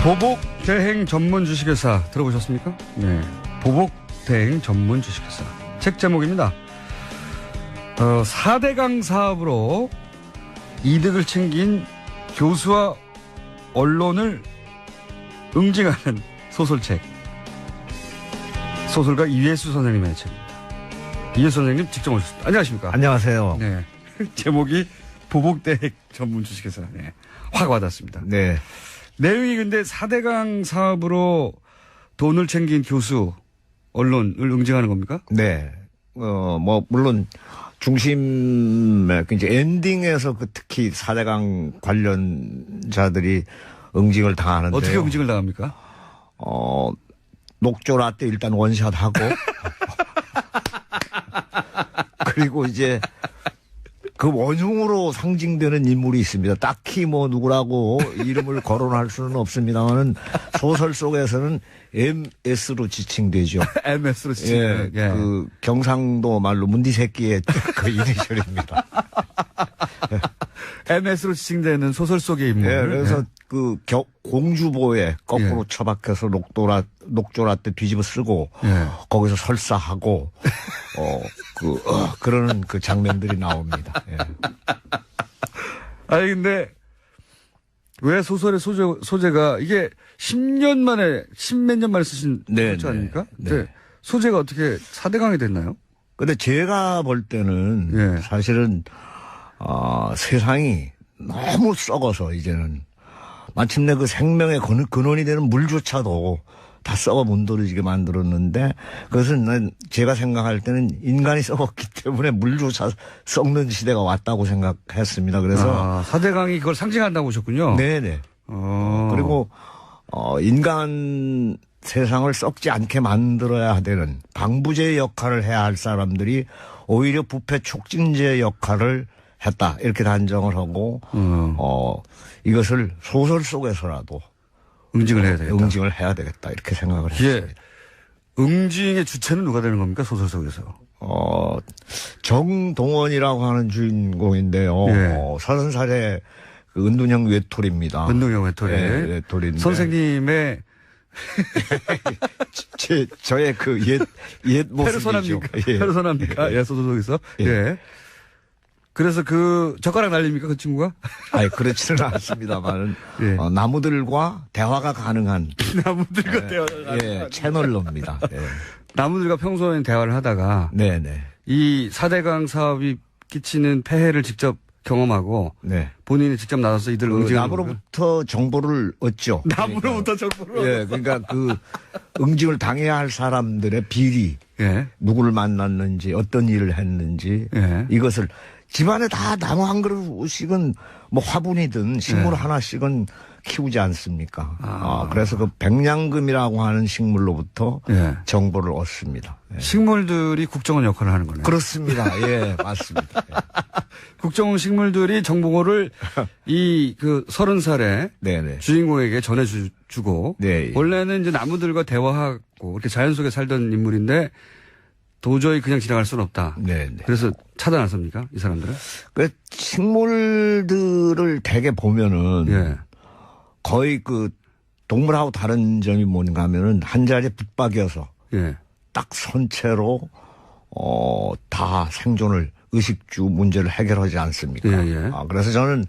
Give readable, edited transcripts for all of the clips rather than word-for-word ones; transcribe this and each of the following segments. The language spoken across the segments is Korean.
보복 대행 전문 주식회사 들어보셨습니까? 네. 보복 대행 전문 주식회사. 책 제목입니다. 4대강 사업으로 이득을 챙긴 교수와 언론을 응징하는 소설책. 소설가 이회수 선생님의 책입니다. 이회수 선생님 직접 오셨습니다. 안녕하십니까? 안녕하세요. 네. 제목이 보복 대행 전문 주식회사. 네. 확 와닿습니다. 네. 내용이 근데 4대강 사업으로 돈을 챙긴 교수, 언론을 응징하는 겁니까? 네. 물론 중심에, 이제 엔딩에서 특히 4대강 관련자들이 응징을 당하는데. 어떻게 응징을 당합니까? 녹조라떼 일단 원샷하고. 그리고 이제 그 원흉으로 상징되는 인물이 있습니다. 딱히 누구라고 이름을 거론할 수는 없습니다만은 소설 속에서는 MS로 지칭되죠. MS로 지칭. 예, 그 경상도 말로 문디 새끼의 그 이니셜입니다. MS로 지칭되는 소설 속의 인물. 예, 그래서 그 공주보에 거꾸로 처박혀서 녹조라떼 뒤집어 쓰고 거기서 설사하고 그러는 그 장면들이 나옵니다. 예. 아니 근데 왜 소설의 소재가 이게 10년 만에 10몇 년 만에 쓰신 소재 아닙니까? 네. 소재가 어떻게 4대강이 됐나요? 근데 제가 볼 때는 사실은 세상이 너무 썩어서 이제는 마침내 그 생명의 근원이 되는 물조차도 다 썩어 문드러지게 만들었는데 그것은 제가 생각할 때는 인간이 썩었기 때문에 물조차 썩는 시대가 왔다고 생각했습니다. 그래서 4대강이 그걸 상징한다고 보셨군요. 네네. 그리고 인간 세상을 썩지 않게 만들어야 되는 방부제 역할을 해야 할 사람들이 오히려 부패 촉진제 역할을 했다 이렇게 단정을 하고 이것을 소설 속에서라도 응징을 해야 되겠다. 응징을 해야 되겠다 이렇게 생각을 했습니다. 응징의 주체는 누가 되는 겁니까 소설 속에서? 정동원이라고 하는 주인공인데요. 30살의 그 은둔형 외톨이입니다. 은둔형 외톨이. 외톨이인데 선생님의 저의 그 옛 모습이죠. 페르소나입니까? 예, 소설 속에서. 예. 그래서 그 젓가락 날립니까 그 친구가? 아니 그렇지는 않습니다만은 나무들과 대화가 가능한 나무들과 대화가 가능한 채널로입니다. 나무들과 평소에 대화를 하다가 이 4대강 사업이 끼치는 폐해를 직접 경험하고 본인이 직접 나서서 이들 응징하는 나무로부터 정보를 얻죠. 나무로부터 정보를 그러니까 그 응징을 당해야 할 사람들의 비리 누구를 만났는지 어떤 일을 했는지 이것을 집안에 다 나무 한 그릇씩은 화분이든 식물 하나씩은 키우지 않습니까? 그래서 그 백냥금이라고 하는 식물로부터 정보를 얻습니다. 식물들이 국정원 역할을 하는 거네요. 그렇습니다. 예, 맞습니다. 국정원 식물들이 정보를 이 그 30살의 주인공에게 전해주고 원래는 이제 나무들과 대화하고 이렇게 자연 속에 살던 인물인데 도저히 그냥 지나갈 수는 없다. 그래서 차단했습니까? 이 사람들은? 그 식물들을 대개 보면은 거의 그 동물하고 다른 점이 뭔가 하면은 한 자리에 붙박여서 딱 선체로 다 생존을 의식주 문제를 해결하지 않습니까? 그래서 저는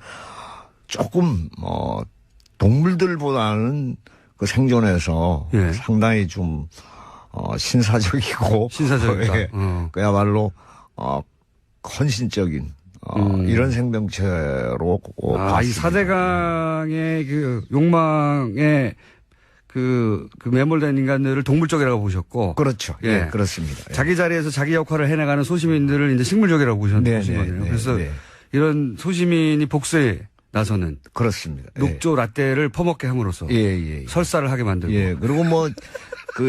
조금 동물들보다는 그 생존에서 상당히 좀 신사적이고 그야말로 헌신적인 이런 생명체로 봤습니다. 이 4대강의 그 욕망에 그 매몰된 인간들을 동물적이라고 보셨고. 그렇죠. 예, 그렇습니다. 자기 자리에서 자기 역할을 해나가는 소시민들을 이제 식물적이라고 보신 거네요. 그래서 이런 소시민이 복수에 나서는. 그렇습니다. 녹조 라떼를 퍼먹게 함으로써. 설사를 하게 만들고. 그리고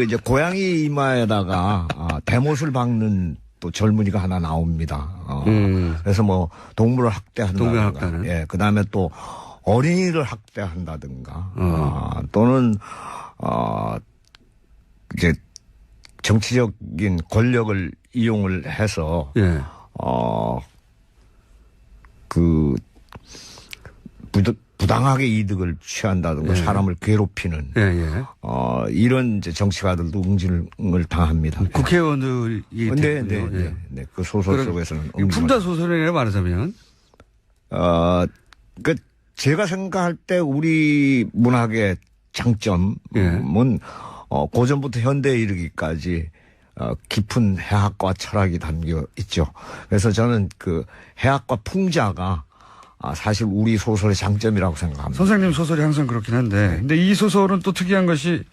이제 고양이 이마에다가 대못을 박는 또 젊은이가 하나 나옵니다. 그래서 동물을 학대한다든가. 그 다음에 또 어린이를 학대한다든가. 또는, 이제 정치적인 권력을 이용을 해서, 부당하게 이득을 취한다든가 사람을 괴롭히는 이런 이제 정치가들도 응징을 당합니다. 국회의원들이 네. 그 소설 속에서는 풍자 소설이라고 말하자면 그 제가 생각할 때 우리 문학의 장점은 고전부터 현대에 이르기까지 깊은 해학과 철학이 담겨 있죠. 그래서 저는 그 해학과 풍자가 사실 우리 소설의 장점이라고 생각합니다. 선생님 소설이 항상 그렇긴 한데, 근데 이 소설은 또 특이한 것이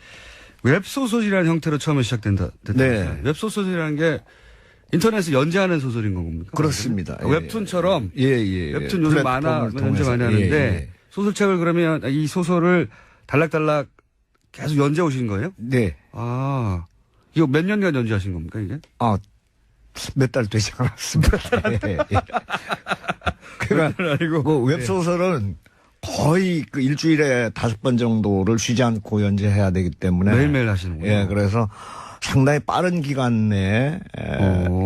웹소설이라는 형태로 처음에 시작된다. 네. 웹소설이라는 게 인터넷에 연재하는 소설인 겁니까? 그렇습니다. 웹툰처럼. 웹툰 요즘 만화 연재 많이 하는데 소설책을 그러면 이 소설을 달락달락 계속 연재 오신 거예요? 네. 이거 몇 년간 연재하신 겁니까, 이게? 몇 달 되지 않았습니다. 그러니까 그 웹소설은 거의 그 일주일에 5번 정도를 쉬지 않고 연재해야 되기 때문에 매일매일 하시는군요. 그래서 상당히 빠른 기간 내에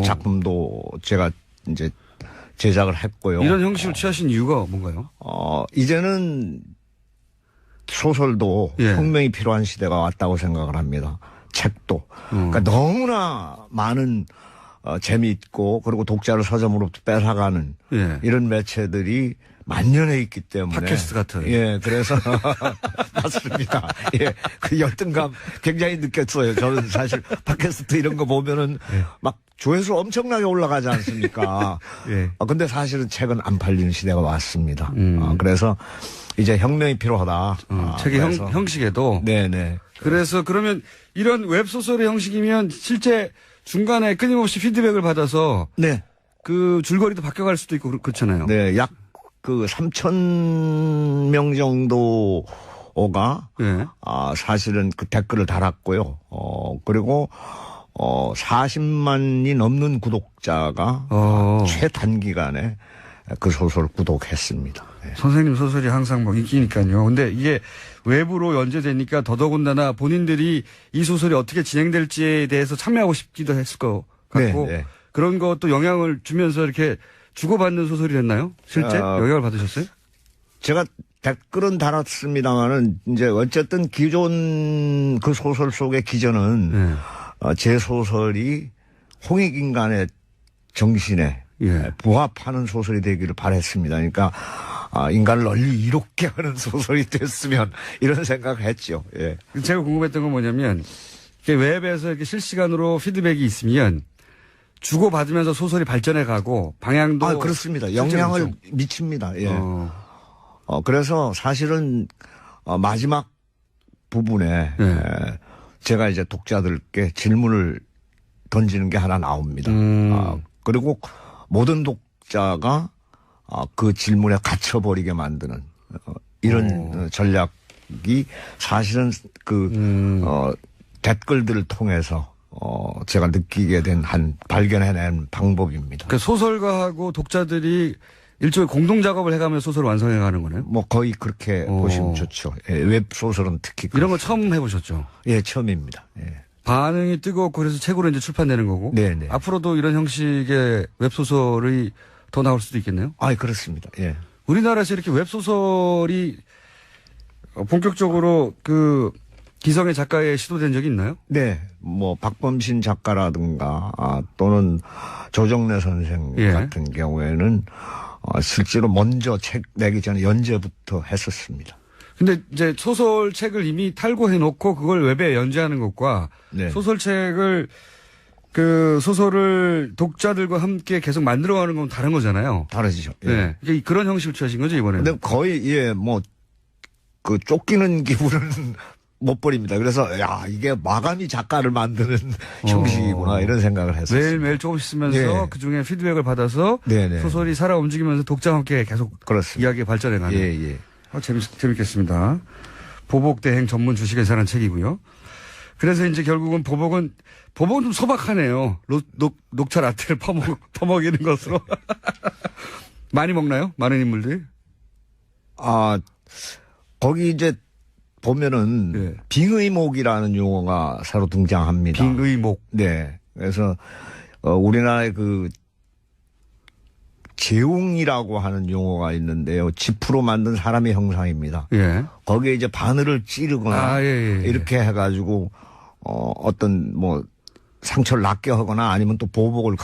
작품도 제가 이제 제작을 했고요. 이런 형식을 취하신 이유가 뭔가요? 이제는 소설도 혁명이 필요한 시대가 왔다고 생각을 합니다. 책도. 그러니까 너무나 많은 재미있고 그리고 독자를 서점으로부터 뺏어가는 이런 매체들이 만연해 있기 때문에. 팟캐스트 같은. 그래서 맞습니다. 그 열등감 굉장히 느꼈어요. 저는 사실 팟캐스트 이런 거 보면은 막 조회수 엄청나게 올라가지 않습니까? 근데 사실은 책은 안 팔리는 시대가 왔습니다. 그래서 이제 혁명이 필요하다. 책의 형식에도. 네네. 그래서 그러면 이런 웹소설의 형식이면 실제 중간에 끊임없이 피드백을 받아서 그 줄거리도 바뀌어갈 수도 있고 그렇잖아요. 네, 약 그 3,000명 정도가 사실은 그 댓글을 달았고요. 그리고 40만이 넘는 구독자가 최단기간에 그 소설을 구독했습니다. 선생님 소설이 항상 뭐 인기니까요. 근데 이게 외부로 연재되니까 더더군다나 본인들이 이 소설이 어떻게 진행될지에 대해서 참여하고 싶기도 했을 것 같고 그런 것도 영향을 주면서 이렇게 주고받는 소설이 됐나요? 실제 영향을 받으셨어요? 제가 댓글은 달았습니다만은 이제 어쨌든 기존 그 소설 속의 기전은 제 소설이 홍익인간의 정신에 부합하는 소설이 되기를 바랬습니다. 그러니까 인간을 널리 이롭게 하는 소설이 됐으면 이런 생각을 했죠. 제가 궁금했던 건 뭐냐면 웹에서 이렇게 실시간으로 피드백이 있으면 주고받으면서 소설이 발전해 가고 방향도 그렇습니다. 영향을 미칩니다. 그래서 사실은 마지막 부분에 제가 이제 독자들께 질문을 던지는 게 하나 나옵니다. 그리고 모든 독자가 그 질문에 갇혀버리게 만드는 이런 전략이 사실은 그 댓글들을 통해서 제가 느끼게 된 발견해낸 방법입니다. 그러니까 소설가하고 독자들이 일종의 공동 작업을 해가며 소설을 완성해 가는 거네요? 뭐 거의 그렇게 보시면 좋죠. 웹소설은 특히. 이런 거 처음 해보셨죠? 처음입니다. 반응이 뜨겁고 그래서 책으로 이제 출판되는 거고. 네네. 앞으로도 이런 형식의 웹소설이 더 나올 수도 있겠네요? 그렇습니다. 우리나라에서 이렇게 웹소설이 본격적으로 그 기성의 작가에 시도된 적이 있나요? 네. 뭐 박범신 작가라든가 또는 조정래 선생 같은 경우에는 실제로 먼저 책 내기 전에 연재부터 했었습니다. 근데 이제 소설책을 이미 탈고해 놓고 그걸 웹에 연재하는 것과 소설책을 그 소설을 독자들과 함께 계속 만들어가는 건 다른 거잖아요. 다르죠. 그런 형식을 취하신 거죠, 이번에는? 근데 거의 뭐 그 쫓기는 기분은 못 버립니다. 그래서 이게 마감이 작가를 만드는 형식이구나 이런 생각을 했었어요. 매일매일 조금씩 쓰면서 그중에 피드백을 받아서 소설이 살아 움직이면서 독자와 함께 계속 이야기가 발전해가는. 재밌겠습니다. 보복대행 전문 주식회사라는 책이고요. 그래서 이제 결국은 보복은 좀 소박하네요. 녹차 라떼를 퍼먹이는 것으로. 많이 먹나요? 많은 인물들이? 거기 이제 보면은 빙의목이라는 용어가 새로 등장합니다. 빙의목. 네. 그래서 우리나라의 그 재웅이라고 하는 용어가 있는데요. 지프로 만든 사람의 형상입니다. 예. 거기에 이제 바늘을 찌르거나 이렇게 해가지고 어떤 뭐 상처를 낫게 하거나 아니면 또 보복을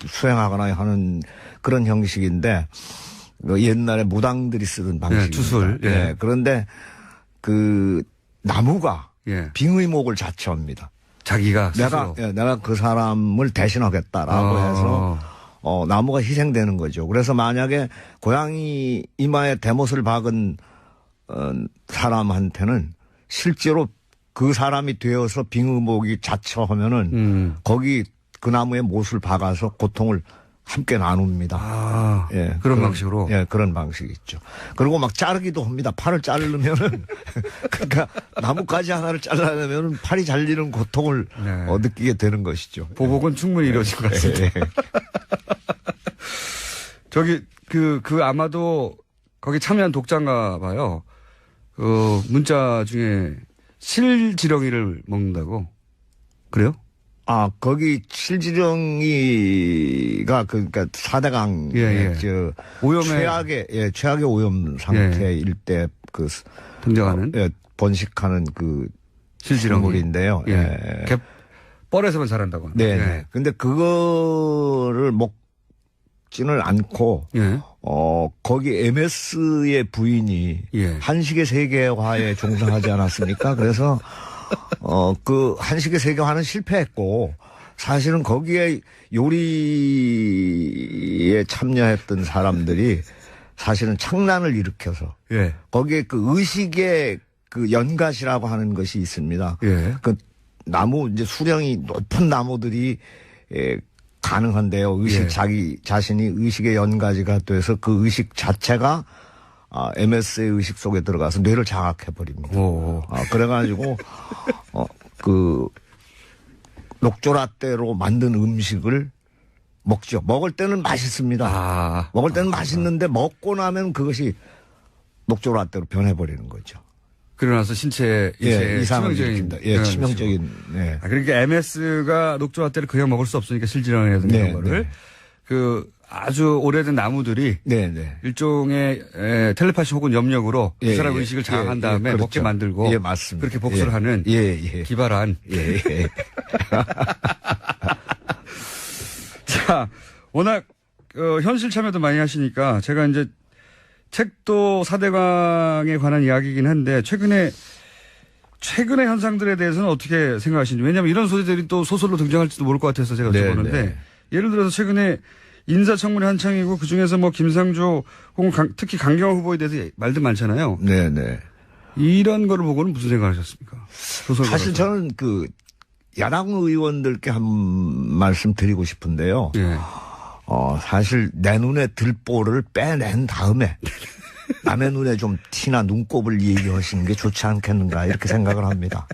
수행하거나 하는 그런 형식인데 옛날에 무당들이 쓰던 방식입니다. 주술. 예. 그런데 그 나무가 빙의목을 자처합니다. 자기가 내가 그 사람을 대신하겠다라고 해서 나무가 희생되는 거죠. 그래서 만약에 고양이 이마에 대못을 박은 사람한테는 실제로 그 사람이 되어서 빙의목이 자처하면은 거기 그 나무에 못을 박아서 고통을 함께 나눕니다. 그런 방식으로? 예, 그런 방식이 있죠. 그리고 막 자르기도 합니다. 팔을 자르려면은, 그러니까 나뭇가지 하나를 잘라내면은 팔이 잘리는 고통을 느끼게 되는 것이죠. 보복은 충분히 이루어질 것 같습니다. 저기, 아마도 거기 참여한 독자인가 봐요. 문자 중에 실지렁이를 먹는다고. 그래요? 거기 실지렁이가 그러니까 4대강 최악의 오염 상태일 때 등장하는 번식하는 그 실지렁이. 식물인데요. 뻘에서만 자란다고. 네. 근데 그거를 먹지는 않고 거기 MS의 부인이 한식의 세계화에 종사하지 않았습니까? 그래서 그 한식의 세계화는 실패했고 사실은 거기에 요리에 참여했던 사람들이 사실은 창란을 일으켜서 거기에 그 의식의 그 연갓이라고 하는 것이 있습니다. 그 나무 이제 수령이 높은 나무들이 가능한데요. 자기 자신이 의식의 연가지가 돼서 그 의식 자체가 MS의 의식 속에 들어가서 뇌를 장악해버립니다. 그래가지고, 녹조라떼로 만든 음식을 먹죠. 먹을 때는 맛있습니다. 먹을 때는 맛있는데 먹고 나면 그것이 녹조라떼로 변해버리는 거죠. 그러나서 신체에 이상을 일으킨다. 치명적인. 그러니까 MS가 녹조라떼를 그냥 먹을 수 없으니까 실지렁이라든가 이런 거를 아주 오래된 나무들이 일종의 텔레파시 혹은 염력으로 그 사람 의식을 장악한 다음에 먹게 만들고 맞습니다. 그렇게 복수를 하는 기발한. 자, 워낙 현실 참여도 많이 하시니까 제가 이제 책도 4대강에 관한 이야기이긴 한데 최근의 현상들에 대해서는 어떻게 생각하시는지. 왜냐하면 이런 소재들이 또 소설로 등장할지도 모를 것 같아서 제가 여쭤보는데 예를 들어서 최근에 인사청문회 한창이고 그중에서 뭐 김상조 혹은 특히 강경화 후보에 대해서 말도 많잖아요. 이런 거를 보고는 무슨 생각하셨습니까? 사실 저는 야당 의원들께 한 말씀 드리고 싶은데요. 사실 내 눈에 들보를 빼낸 다음에 남의 눈에 좀 티나 눈곱을 얘기하시는 게 좋지 않겠는가 이렇게 생각을 합니다.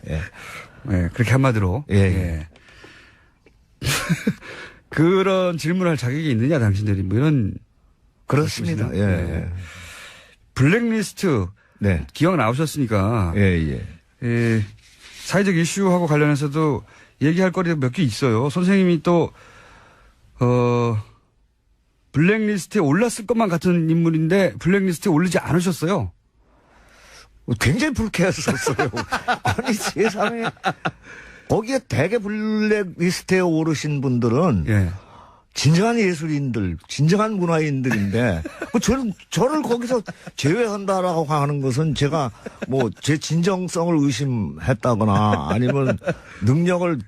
그렇게 한마디로. 그런 질문을 할 자격이 있느냐 당신들이 뭐 이런. 그렇습니다. 블랙리스트. 기억 나오셨으니까. 사회적 이슈하고 관련해서도 얘기할 거리가 몇 개 있어요. 선생님이 또 블랙리스트에 올랐을 것만 같은 인물인데 블랙리스트에 올리지 않으셨어요. 굉장히 불쾌했었어요. 아니 세상에. 거기에 대개 블랙리스트에 오르신 분들은 진정한 예술인들, 진정한 문화인들인데 저를 거기서 제외한다라고 하는 것은 제가 뭐 제 진정성을 의심했다거나 아니면 능력을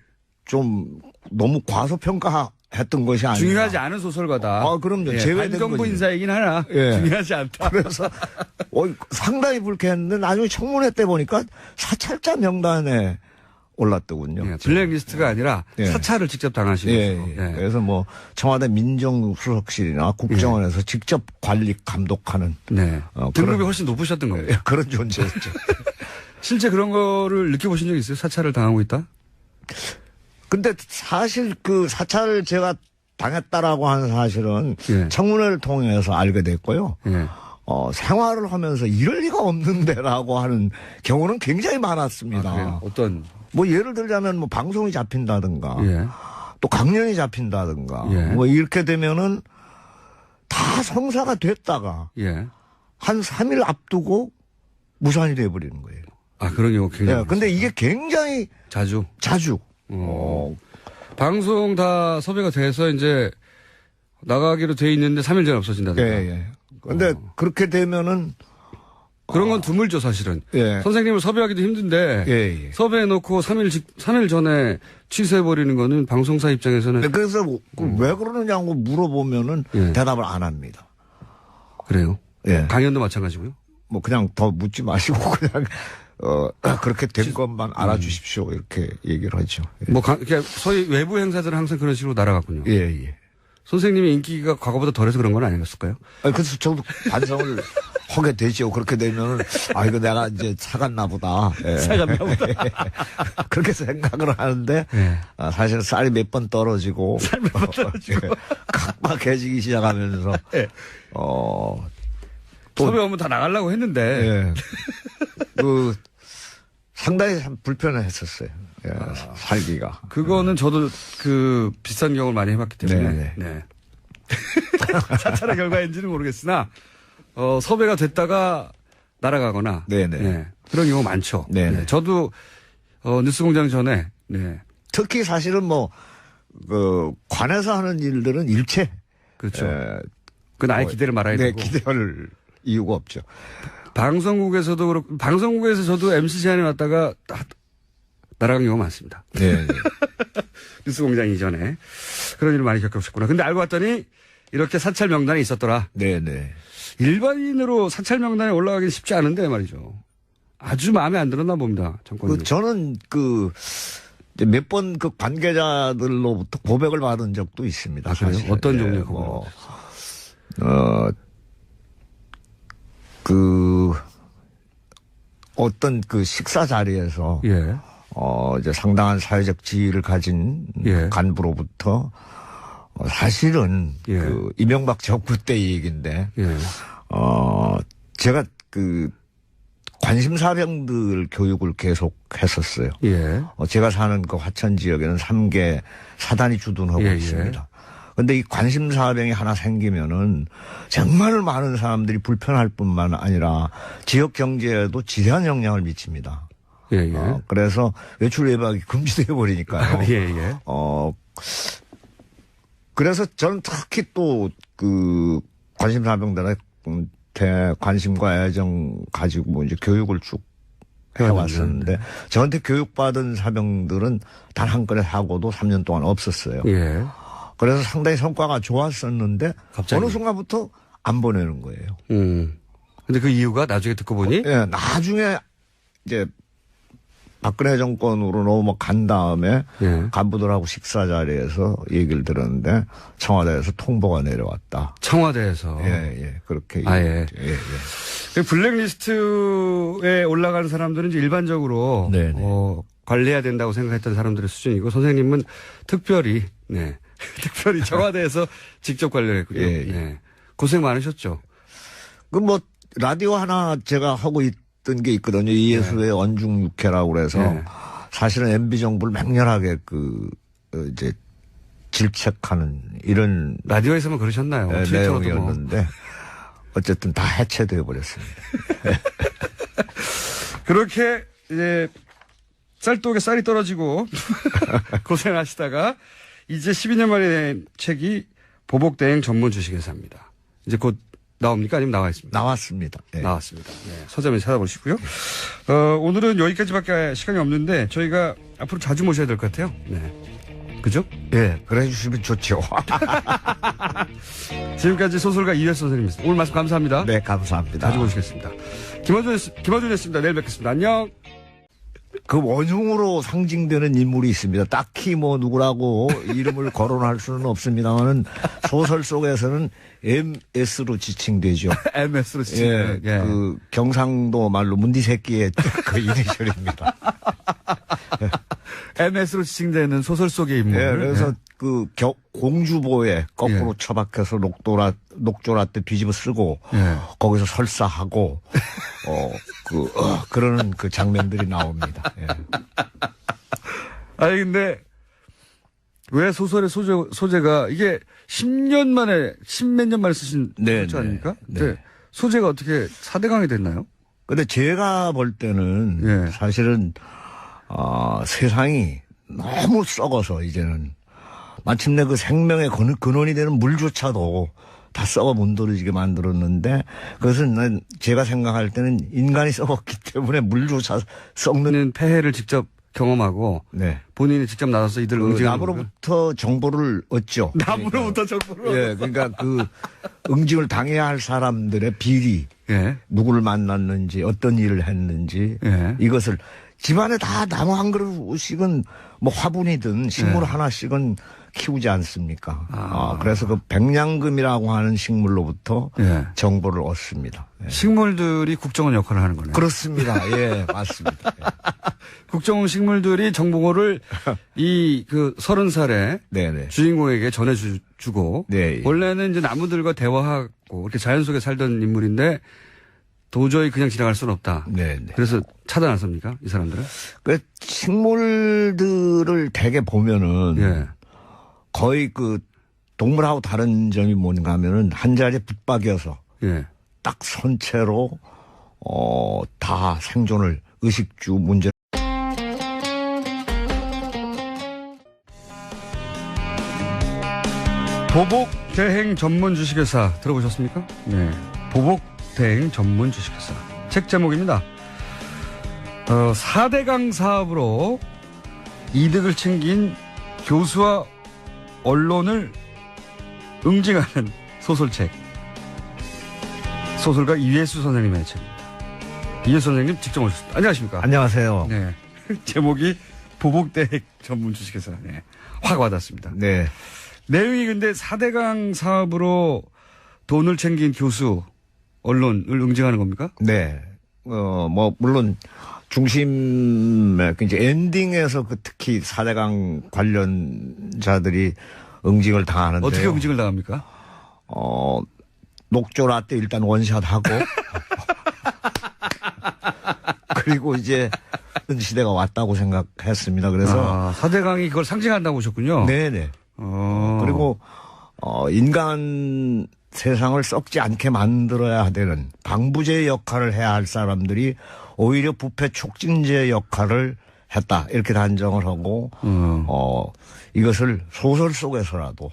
좀 너무 과소평가했던 것이 아니라 중요하지 않은 소설가다. 그럼요. 제외된 반정부 거죠. 인사이긴 하나 중요하지 않다. 그래서 상당히 불쾌했는데 나중에 청문회 때 보니까 사찰자 명단에 올랐더군요. 블랙리스트가 아니라 사찰을 직접 당하시고. 그래서 뭐 청와대 민정수석실이나 국정원에서 직접 관리 감독하는. 등급이 훨씬 높으셨던 거예요. 그런 존재였죠. 실제 그런 거를 느껴보신 적 있어요? 사찰을 당하고 있다? 근데 사실 그 사찰을 제가 당했다라고 하는 사실은 청문회를 통해서 알게 됐고요. 생활을 하면서 이럴 리가 없는데라고 하는 경우는 굉장히 많았습니다. 어떤? 뭐 예를 들자면 뭐 방송이 잡힌다든가 또 강연이 잡힌다든가 뭐 이렇게 되면은 다 성사가 됐다가 예. 한 3일 앞두고 무산이 돼버리는 거예요. 아, 그런 경우 굉장히. 예, 근데 이게 굉장히 자주. 방송 다 섭외가 돼서 이제 나가기로 돼 있는데 3일 전에 없어진다든가. 예. 근데 그렇게 되면은 그런 건 드물죠, 사실은. 예. 선생님을 섭외하기도 힘든데 섭외해놓고 3일 전에 취소해버리는 거는 방송사 입장에서는. 그래서 왜 그러느냐고 물어보면은 대답을 안 합니다. 그래요? 예. 강연도 마찬가지고요? 뭐 그냥 더 묻지 마시고 그냥 그렇게 된 것만 알아주십시오 이렇게 얘기를 하죠. 예. 뭐 그러니까 소위 외부 행사들은 항상 그런 식으로 날아갔군요. 예. 선생님의 인기가 과거보다 덜해서 그런 건 아니었을까요? 그래서 저도 반성을 하게 되죠. 그렇게 되면은 이거 내가 이제 사갔나 보다. 예. 사갔나 보다. 그렇게 생각을 하는데 사실 쌀이 몇 번 떨어지고 각박해지기 시작하면서 섭외 오면 다 나가려고 했는데 상당히 불편했었어요. 살기가. 그거는 저도 비슷한 경험을 많이 해봤기 때문에. 네. 차차의 결과인지는 모르겠으나, 섭외가 됐다가 날아가거나. 네. 그런 경우 많죠. 네. 저도, 뉴스공장 전에, 특히 사실은 관에서 하는 일들은 일체. 그렇죠. 그건 아예 기대를 말아야 되고. 기대할 이유가 없죠. 방송국에서도 그렇고, 방송국에서 저도 MC 제안이 왔다가 날아간 경우가 많습니다. 네. 뉴스공장 이전에. 그런 일을 많이 겪으셨구나. 근데 알고 봤더니 이렇게 사찰 명단에 있었더라. 네네. 일반인으로 사찰 명단에 올라가기는 쉽지 않은데 말이죠. 아주 마음에 안 들었나 봅니다. 정권이. 저는 몇 번 관계자들로부터 고백을 받은 적도 있습니다. 그래요? 어떤 종류의 고백? 어떤 식사 자리에서 이제 상당한 사회적 지위를 가진 간부로부터 사실은 이명박 정부 때 얘기인데 제가 관심사병들 교육을 계속 했었어요. 제가 사는 화천 지역에는 3개 사단이 주둔하고 있습니다. 근데 이 관심사병이 하나 생기면은 정말 많은 사람들이 불편할 뿐만 아니라 지역 경제에도 지대한 영향을 미칩니다. 그래서 외출 외박이 금지되어 버리니까요. 그래서 저는 특히 또 관심사병들한테 관심과 애정 가지고 이제 교육을 쭉 해왔었는데 저한테 교육받은 사병들은 단 한 건의 사고도 3년 동안 없었어요. 그래서 상당히 성과가 좋았었는데 갑자기. 어느 순간부터 안 보내는 거예요. 근데 그 이유가 나중에 듣고 보니? 나중에 이제 박근혜 정권으로 넘어간 다음에 간부들하고 식사 자리에서 얘기를 들었는데 청와대에서 통보가 내려왔다. 청와대에서? 그렇게. 블랙리스트에 올라가는 사람들은 이제 일반적으로 관리해야 된다고 생각했던 사람들의 수준이고 선생님은 특별히 특별히 청와대에서 직접 관리를 했군요. 고생 많으셨죠? 라디오 하나 제가 하고 있던 게 있거든요. 이예수의 언중육해라고 그래서 사실은 MB 정부를 맹렬하게 이제 질책하는 이런. 라디오에서만 그러셨나요? 내용이었는데 어쨌든 다 해체되어 버렸습니다. 그렇게 이제 쌀독에 쌀이 떨어지고 고생하시다가 이제 12년 만에 낸 책이 보복대행 전문 주식회사입니다. 이제 곧 나옵니까? 아니면 나와 있습니까? 나왔습니다. 나왔습니다. 서점에 찾아보시고요. 오늘은 여기까지밖에 시간이 없는데 저희가 앞으로 자주 모셔야 될 것 같아요. 그죠? 그래 주시면 좋죠. 지금까지 소설가 이회수 선생님이었습니다. 오늘 말씀 감사합니다. 네, 감사합니다. 자주 모시겠습니다. 김어준이었습니다. 내일 뵙겠습니다. 안녕. 원흉으로 상징되는 인물이 있습니다. 딱히 누구라고 이름을 거론할 수는 없습니다만은 소설 속에서는 MS로 지칭되죠. MS로 지칭. 경상도 말로 문디 새끼의 이니셜입니다. MS로 지칭되는 소설 속의 인물. 그래서 공주보에 거꾸로 처박혀서 녹조라 때 뒤집어 쓰고 거기서 설사하고 그러는 장면들이 나옵니다. 아니 근데 왜 소설의 소재가 이게 10년 만에, 10몇 년 만에 쓰신 소재 아닙니까? 네. 소재가 어떻게 4대강이 됐나요? 근데 제가 볼 때는 사실은, 세상이 너무 썩어서 이제는 마침내 그 생명의 근원이 되는 물조차도 다 썩어 문드러지게 만들었는데 그것은 제가 생각할 때는 인간이 썩었기 때문에 물조차 썩는 폐해를 직접 경험하고 본인이 직접 나서서 이들 나무로부터 정보를 얻죠. 나무로부터 정보를 얻죠. 그러니까 그 응징을 당해야 할 사람들의 비리, 누구를 만났는지 어떤 일을 했는지 이것을 집안에 다 나무 한 그릇씩은 뭐 화분이든 식물 하나씩은 키우지 않습니까? 그래서 그 백냥금이라고 하는 식물로부터 정보를 얻습니다. 식물들이 국정원 역할을 하는 거네요. 그렇습니다. 예, 맞습니다. 국정원 식물들이 정보를 이 그 30살의 주인공에게 전해주고 원래는 이제 나무들과 대화하고 이렇게 자연 속에 살던 인물인데 도저히 그냥 지나갈 수는 없다. 그래서 차단했습니까? 이 사람들은? 그 식물들을 대개 보면은 거의 그 동물하고 다른 점이 뭔가 하면은 한 자리에 붙박여서 딱 선체로 다 생존을 의식주 문제. 보복 대행 전문 주식회사 들어보셨습니까? 네. 보복 대행 전문 주식회사. 책 제목입니다. 4대강 사업으로 이득을 챙긴 교수와 언론을 응징하는 소설책. 소설가 이회수 선생님의 책입니다. 이회수 선생님 직접 오셨습니다. 안녕하십니까? 안녕하세요. 네. 제목이 보복대행 전문 주식회사. 네. 확 와닿습니다. 네. 내용이 근데 4대강 사업으로 돈을 챙긴 교수, 언론을 응징하는 겁니까? 네. 뭐, 물론, 중심에, 이제 엔딩에서 그 특히 4대강 관련자들이 응징을 당하는데. 어떻게 응징을 당합니까? 녹조 라떼 일단 원샷하고. 그리고 이제, 시대가 왔다고 생각했습니다. 그래서. 4대강이 그걸 상징한다고 보셨군요. 네네. 그리고, 인간 세상을 썩지 않게 만들어야 되는 방부제 역할을 해야 할 사람들이 오히려 부패 촉진제 역할을 했다. 이렇게 단정을 하고, 이것을 소설 속에서라도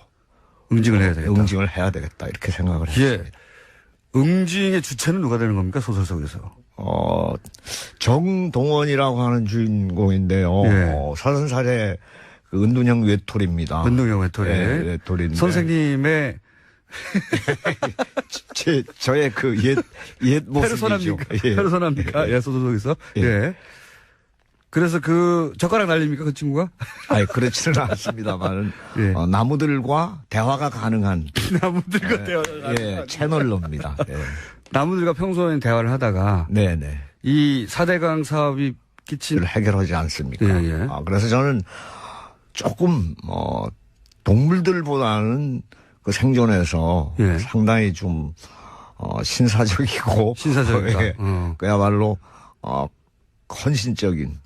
응징을 해야 되겠다. 응징을 해야 되겠다. 이렇게 생각을 했습니다. 응징의 주체는 누가 되는 겁니까? 소설 속에서. 정동원이라고 하는 주인공인데요. 30살의 그 은둔형 외톨이입니다. 은둔형 외톨이. 외톨이인데. 선생님의 저의 그 옛 모습이죠. 페르소나입니까? 소설 속에서. 그래서 그 젓가락 날립니까? 그 친구가? 아니, 그렇지는 않습니다만 나무들과 대화가 가능한. 나무들과 대화가 가능한. 채널로입니다. 나무들과 평소에 대화를 하다가. 이 4대강 사업이 끼친. 해결하지 않습니까? 그래서 저는 조금, 동물들보다는 그 생존에서 상당히 좀, 신사적이고. 신사적이다. 그야말로, 헌신적인,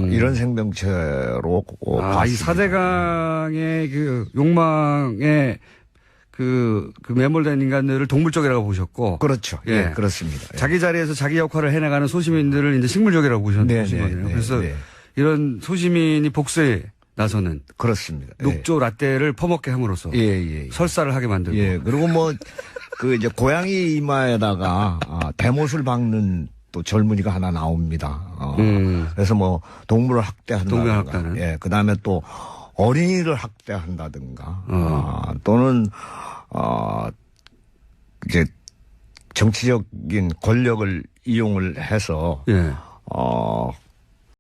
이런 생명체로. 이 4대강의 그 욕망에 그 매몰된 인간들을 동물적이라고 보셨고. 그렇죠. 그렇습니다. 자기 자리에서 자기 역할을 해나가는 소시민들을 이제 식물적이라고 보신 거예요. 그래서 이런 소시민이 복수에 나서는. 그렇습니다. 녹조 라떼를 퍼먹게 함으로써. 설사를 하게 만들고. 그리고 뭐, 그 이제 고양이 이마에다가 대못을 박는 또 젊은이가 하나 나옵니다. 그래서 뭐 동물을 학대한다든가. 그 다음에 또 어린이를 학대한다든가. 또는, 이제 정치적인 권력을 이용을 해서,